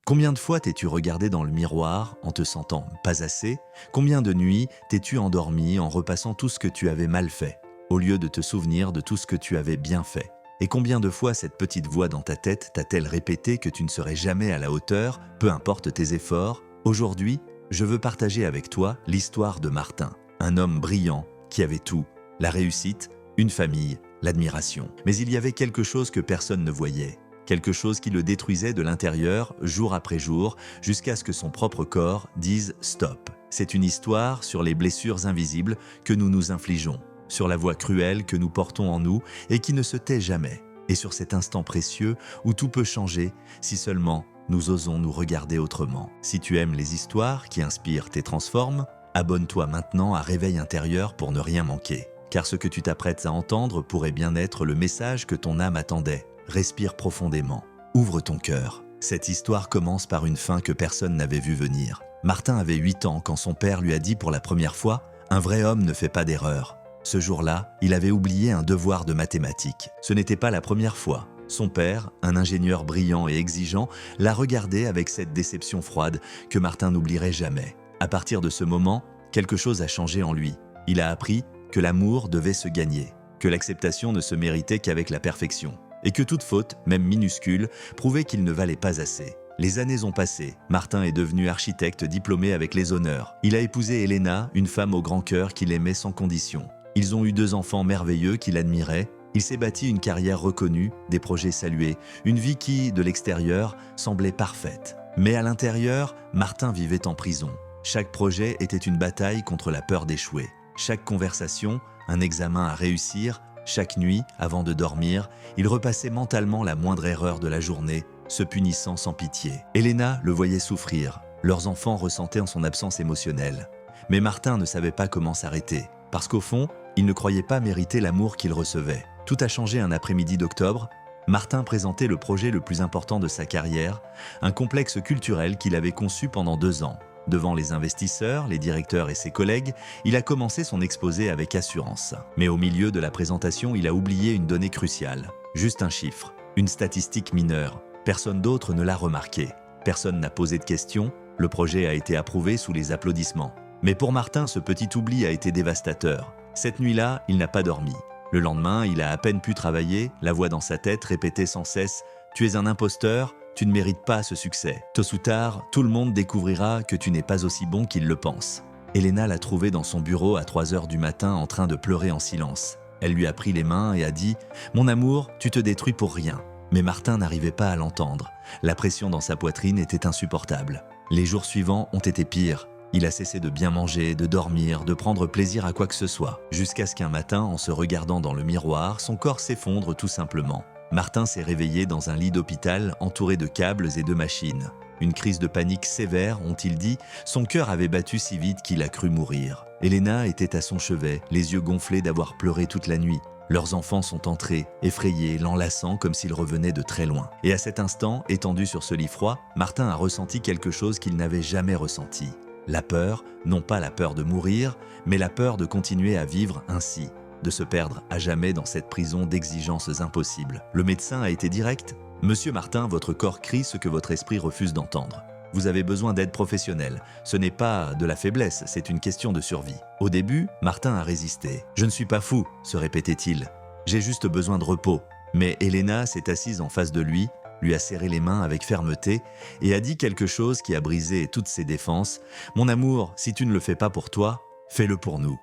Combien de fois t'es-tu regardé dans le miroir en te sentant pas assez? Combien de nuits t'es-tu endormi en repassant tout ce que tu avais mal fait, au lieu de te souvenir de tout ce que tu avais bien fait? Et combien de fois cette petite voix dans ta tête t'a-t-elle répété que tu ne serais jamais à la hauteur, peu importe tes efforts? Aujourd'hui, je veux partager avec toi l'histoire de Martin, un homme brillant qui avait tout, la réussite, une famille, l'admiration. Mais il y avait quelque chose que personne ne voyait, quelque chose qui le détruisait de l'intérieur, jour après jour, jusqu'à ce que son propre corps dise « stop ». C'est une histoire sur les blessures invisibles que nous nous infligeons, sur la voix cruelle que nous portons en nous et qui ne se tait jamais, et sur cet instant précieux où tout peut changer si seulement nous osons nous regarder autrement. Si tu aimes les histoires qui inspirent et transforment, abonne-toi maintenant à Réveil intérieur pour ne rien manquer. Car ce que tu t'apprêtes à entendre pourrait bien être le message que ton âme attendait. Respire profondément, ouvre ton cœur. Cette histoire commence par une fin que personne n'avait vu venir. Martin avait 8 ans quand son père lui a dit pour la première fois « Un vrai homme ne fait pas d'erreur ». Ce jour-là, il avait oublié un devoir de mathématiques. Ce n'était pas la première fois. Son père, un ingénieur brillant et exigeant, l'a regardé avec cette déception froide que Martin n'oublierait jamais. À partir de ce moment, quelque chose a changé en lui. Il a appris que l'amour devait se gagner, que l'acceptation ne se méritait qu'avec la perfection, et que toute faute, même minuscule, prouvait qu'il ne valait pas assez. Les années ont passé, Martin est devenu architecte diplômé avec les honneurs. Il a épousé Elena, une femme au grand cœur qu'il aimait sans condition. Ils ont eu 2 enfants merveilleux qu'il admirait. Il s'est bâti une carrière reconnue, des projets salués, une vie qui, de l'extérieur, semblait parfaite. Mais à l'intérieur, Martin vivait en prison. Chaque projet était une bataille contre la peur d'échouer. Chaque conversation, un examen à réussir. Chaque nuit, avant de dormir, il repassait mentalement la moindre erreur de la journée, se punissant sans pitié. Elena le voyait souffrir. Leurs enfants ressentaient en son absence émotionnelle. Mais Martin ne savait pas comment s'arrêter, parce qu'au fond, il ne croyait pas mériter l'amour qu'il recevait. Tout a changé un après-midi d'octobre. Martin présentait le projet le plus important de sa carrière, un complexe culturel qu'il avait conçu pendant 2 ans. Devant les investisseurs, les directeurs et ses collègues, il a commencé son exposé avec assurance. Mais au milieu de la présentation, il a oublié une donnée cruciale. Juste un chiffre, une statistique mineure. Personne d'autre ne l'a remarqué. Personne n'a posé de questions. Le projet a été approuvé sous les applaudissements. Mais pour Martin, ce petit oubli a été dévastateur. Cette nuit-là, il n'a pas dormi. Le lendemain, il a à peine pu travailler, la voix dans sa tête répétait sans cesse « Tu es un imposteur, tu ne mérites pas ce succès. Tôt ou tard, tout le monde découvrira que tu n'es pas aussi bon qu'il le pense. » Elena l'a trouvé dans son bureau à 3 heures du matin en train de pleurer en silence. Elle lui a pris les mains et a dit « Mon amour, tu te détruis pour rien. » Mais Martin n'arrivait pas à l'entendre. La pression dans sa poitrine était insupportable. Les jours suivants ont été pires. Il a cessé de bien manger, de dormir, de prendre plaisir à quoi que ce soit, jusqu'à ce qu'un matin, en se regardant dans le miroir, son corps s'effondre tout simplement. Martin s'est réveillé dans un lit d'hôpital entouré de câbles et de machines. Une crise de panique sévère, ont-ils dit, son cœur avait battu si vite qu'il a cru mourir. Elena était à son chevet, les yeux gonflés d'avoir pleuré toute la nuit. Leurs enfants sont entrés, effrayés, l'enlaçant comme s'ils revenaient de très loin. Et à cet instant, étendu sur ce lit froid, Martin a ressenti quelque chose qu'il n'avait jamais ressenti. La peur, non pas la peur de mourir, mais la peur de continuer à vivre ainsi, de se perdre à jamais dans cette prison d'exigences impossibles. Le médecin a été direct. « Monsieur Martin, votre corps crie ce que votre esprit refuse d'entendre. Vous avez besoin d'aide professionnelle. Ce n'est pas de la faiblesse, c'est une question de survie. » Au début, Martin a résisté. « Je ne suis pas fou », se répétait-il. « J'ai juste besoin de repos. » Mais Elena s'est assise en face de lui, lui a serré les mains avec fermeté et a dit quelque chose qui a brisé toutes ses défenses. « Mon amour, si tu ne le fais pas pour toi, fais-le pour nous.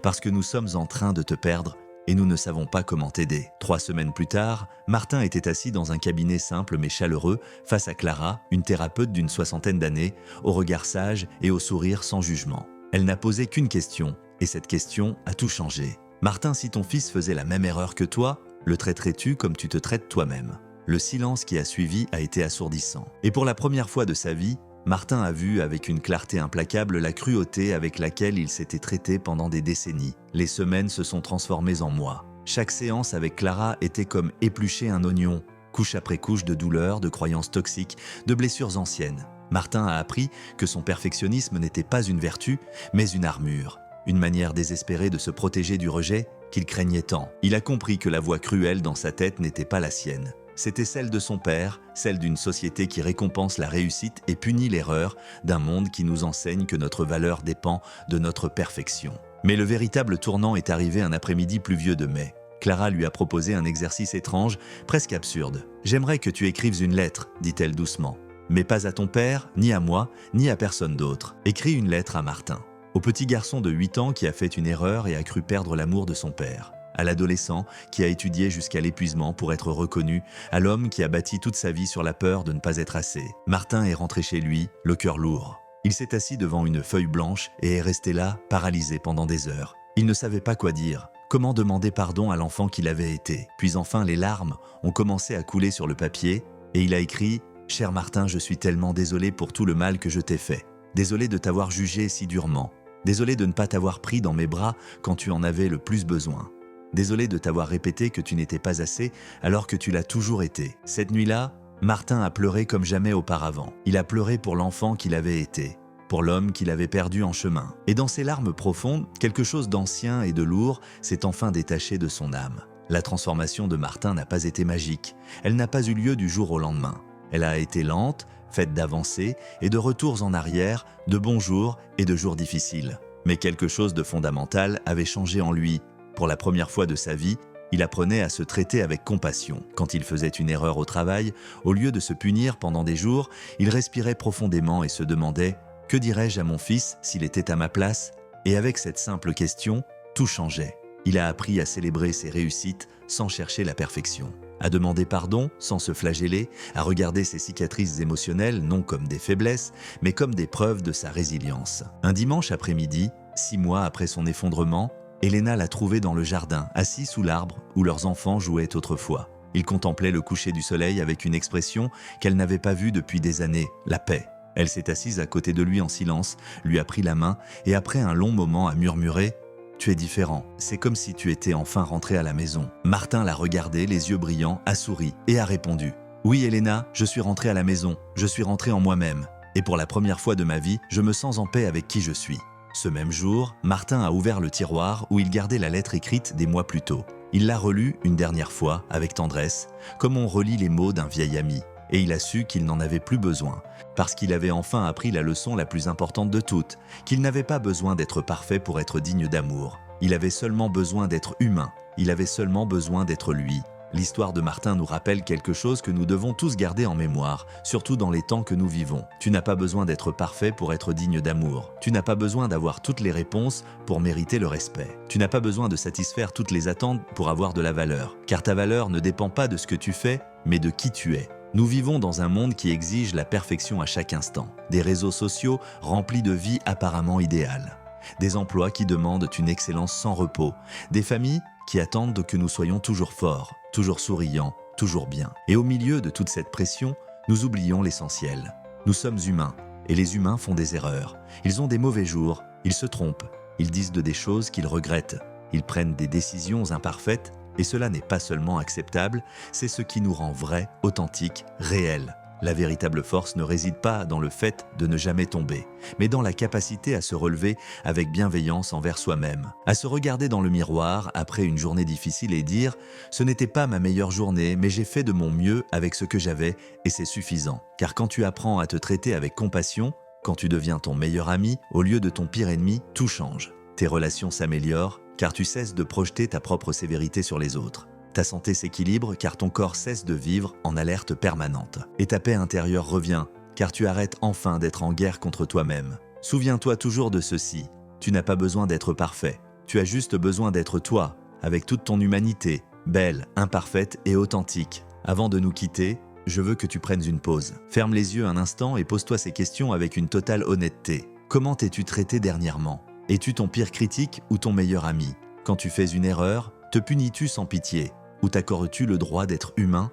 Parce que nous sommes en train de te perdre et nous ne savons pas comment t'aider. » 3 semaines plus tard, Martin était assis dans un cabinet simple mais chaleureux face à Clara, une thérapeute d'une 60aine d'années, au regard sage et au sourire sans jugement. Elle n'a posé qu'une question et cette question a tout changé. « Martin, si ton fils faisait la même erreur que toi, le traiterais-tu comme tu te traites toi-même ?» Le silence qui a suivi a été assourdissant. Et pour la première fois de sa vie, Martin a vu avec une clarté implacable la cruauté avec laquelle il s'était traité pendant des décennies. Les semaines se sont transformées en mois. Chaque séance avec Clara était comme éplucher un oignon, couche après couche de douleurs, de croyances toxiques, de blessures anciennes. Martin a appris que son perfectionnisme n'était pas une vertu, mais une armure, une manière désespérée de se protéger du rejet qu'il craignait tant. Il a compris que la voix cruelle dans sa tête n'était pas la sienne. c'était celle de son père, celle d'une société qui récompense la réussite et punit l'erreur, d'un monde qui nous enseigne que notre valeur dépend de notre perfection. Mais le véritable tournant est arrivé un après-midi pluvieux de mai. Clara lui a proposé un exercice étrange, presque absurde. « J'aimerais que tu écrives une lettre, dit-elle doucement. Mais pas à ton père, ni à moi, ni à personne d'autre. Écris une lettre à Martin. » Au petit garçon de 8 ans qui a fait une erreur et a cru perdre l'amour de son père. À l'adolescent qui a étudié jusqu'à l'épuisement pour être reconnu, à l'homme qui a bâti toute sa vie sur la peur de ne pas être assez. Martin est rentré chez lui, le cœur lourd. Il s'est assis devant une feuille blanche et est resté là, paralysé pendant des heures. Il ne savait pas quoi dire. Comment demander pardon à l'enfant qu'il avait été? Puis enfin, les larmes ont commencé à couler sur le papier et il a écrit « Cher Martin, je suis tellement désolé pour tout le mal que je t'ai fait. Désolé de t'avoir jugé si durement. Désolé de ne pas t'avoir pris dans mes bras quand tu en avais le plus besoin. Désolé de t'avoir répété que tu n'étais pas assez alors que tu l'as toujours été. » Cette nuit-là, Martin a pleuré comme jamais auparavant. Il a pleuré pour l'enfant qu'il avait été, pour l'homme qu'il avait perdu en chemin. Et dans ses larmes profondes, quelque chose d'ancien et de lourd s'est enfin détaché de son âme. La transformation de Martin n'a pas été magique. Elle n'a pas eu lieu du jour au lendemain. Elle a été lente, faite d'avancées et de retours en arrière, de bons jours et de jours difficiles. Mais quelque chose de fondamental avait changé en lui. Pour la première fois de sa vie, il apprenait à se traiter avec compassion. Quand il faisait une erreur au travail, au lieu de se punir pendant des jours, il respirait profondément et se demandait « Que dirais-je à mon fils s'il était à ma place ?» Et avec cette simple question, tout changeait. Il a appris à célébrer ses réussites sans chercher la perfection, à demander pardon sans se flageller, à regarder ses cicatrices émotionnelles non comme des faiblesses, mais comme des preuves de sa résilience. Un dimanche après-midi, 6 mois après son effondrement, Elena l'a trouvé dans le jardin, assis sous l'arbre où leurs enfants jouaient autrefois. Il contemplait le coucher du soleil avec une expression qu'elle n'avait pas vue depuis des années, la paix. Elle s'est assise à côté de lui en silence, lui a pris la main et après un long moment a murmuré « Tu es différent, c'est comme si tu étais enfin rentré à la maison. » Martin l'a regardé, les yeux brillants, a souri et a répondu « Oui Elena, je suis rentré à la maison, je suis rentré en moi-même. Et pour la première fois de ma vie, je me sens en paix avec qui je suis. » Ce même jour, Martin a ouvert le tiroir où il gardait la lettre écrite des mois plus tôt. Il l'a relue une dernière fois, avec tendresse, comme on relit les mots d'un vieil ami. Et il a su qu'il n'en avait plus besoin, parce qu'il avait enfin appris la leçon la plus importante de toutes, qu'il n'avait pas besoin d'être parfait pour être digne d'amour. Il avait seulement besoin d'être humain, il avait seulement besoin d'être lui. L'histoire de Martin nous rappelle quelque chose que nous devons tous garder en mémoire, surtout dans les temps que nous vivons. Tu n'as pas besoin d'être parfait pour être digne d'amour. Tu n'as pas besoin d'avoir toutes les réponses pour mériter le respect. Tu n'as pas besoin de satisfaire toutes les attentes pour avoir de la valeur, car ta valeur ne dépend pas de ce que tu fais, mais de qui tu es. Nous vivons dans un monde qui exige la perfection à chaque instant. Des réseaux sociaux remplis de vies apparemment idéales. Des emplois qui demandent une excellence sans repos. Des familles qui attendent que nous soyons toujours forts, toujours souriants, toujours bien. Et au milieu de toute cette pression, nous oublions l'essentiel. Nous sommes humains, et les humains font des erreurs. Ils ont des mauvais jours, ils se trompent, ils disent des choses qu'ils regrettent. Ils prennent des décisions imparfaites, et cela n'est pas seulement acceptable, c'est ce qui nous rend vrais, authentiques, réels. La véritable force ne réside pas dans le fait de ne jamais tomber, mais dans la capacité à se relever avec bienveillance envers soi-même, à se regarder dans le miroir après une journée difficile et dire « Ce n'était pas ma meilleure journée, mais j'ai fait de mon mieux avec ce que j'avais et c'est suffisant. » Car quand tu apprends à te traiter avec compassion, quand tu deviens ton meilleur ami, au lieu de ton pire ennemi, tout change. Tes relations s'améliorent, car tu cesses de projeter ta propre sévérité sur les autres. Ta santé s'équilibre car ton corps cesse de vivre en alerte permanente. Et ta paix intérieure revient car tu arrêtes enfin d'être en guerre contre toi-même. Souviens-toi toujours de ceci, tu n'as pas besoin d'être parfait. Tu as juste besoin d'être toi, avec toute ton humanité, belle, imparfaite et authentique. Avant de nous quitter, je veux que tu prennes une pause. Ferme les yeux un instant et pose-toi ces questions avec une totale honnêteté. Comment t'es-tu traité dernièrement ? Es-tu ton pire critique ou ton meilleur ami ? Quand tu fais une erreur, te punis-tu sans pitié ? Ou t'accordes-tu le droit d'être humain ?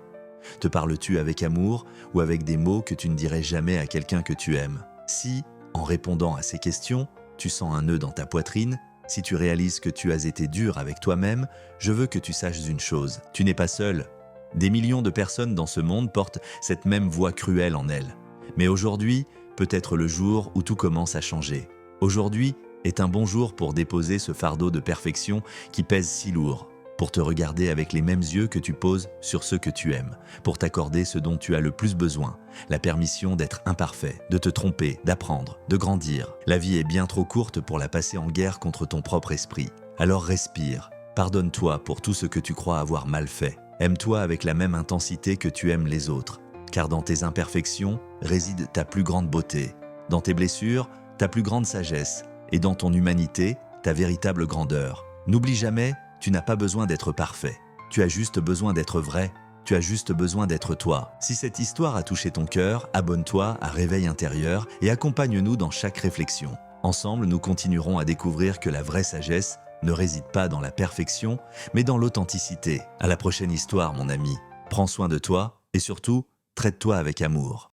Te parles-tu avec amour ou avec des mots que tu ne dirais jamais à quelqu'un que tu aimes ? Si, en répondant à ces questions, tu sens un nœud dans ta poitrine, si tu réalises que tu as été dur avec toi-même, je veux que tu saches une chose, tu n'es pas seul. Des millions de personnes dans ce monde portent cette même voix cruelle en elles. Mais aujourd'hui, peut être le jour où tout commence à changer. Aujourd'hui est un bon jour pour déposer ce fardeau de perfection qui pèse si lourd, pour te regarder avec les mêmes yeux que tu poses sur ceux que tu aimes, pour t'accorder ce dont tu as le plus besoin, la permission d'être imparfait, de te tromper, d'apprendre, de grandir. La vie est bien trop courte pour la passer en guerre contre ton propre esprit. Alors respire, pardonne-toi pour tout ce que tu crois avoir mal fait. Aime-toi avec la même intensité que tu aimes les autres, car dans tes imperfections réside ta plus grande beauté, dans tes blessures, ta plus grande sagesse, et dans ton humanité, ta véritable grandeur. N'oublie jamais, tu n'as pas besoin d'être parfait. Tu as juste besoin d'être vrai. Tu as juste besoin d'être toi. Si cette histoire a touché ton cœur, abonne-toi à Réveil intérieur et accompagne-nous dans chaque réflexion. Ensemble, nous continuerons à découvrir que la vraie sagesse ne réside pas dans la perfection, mais dans l'authenticité. À la prochaine histoire, mon ami. Prends soin de toi et surtout, traite-toi avec amour.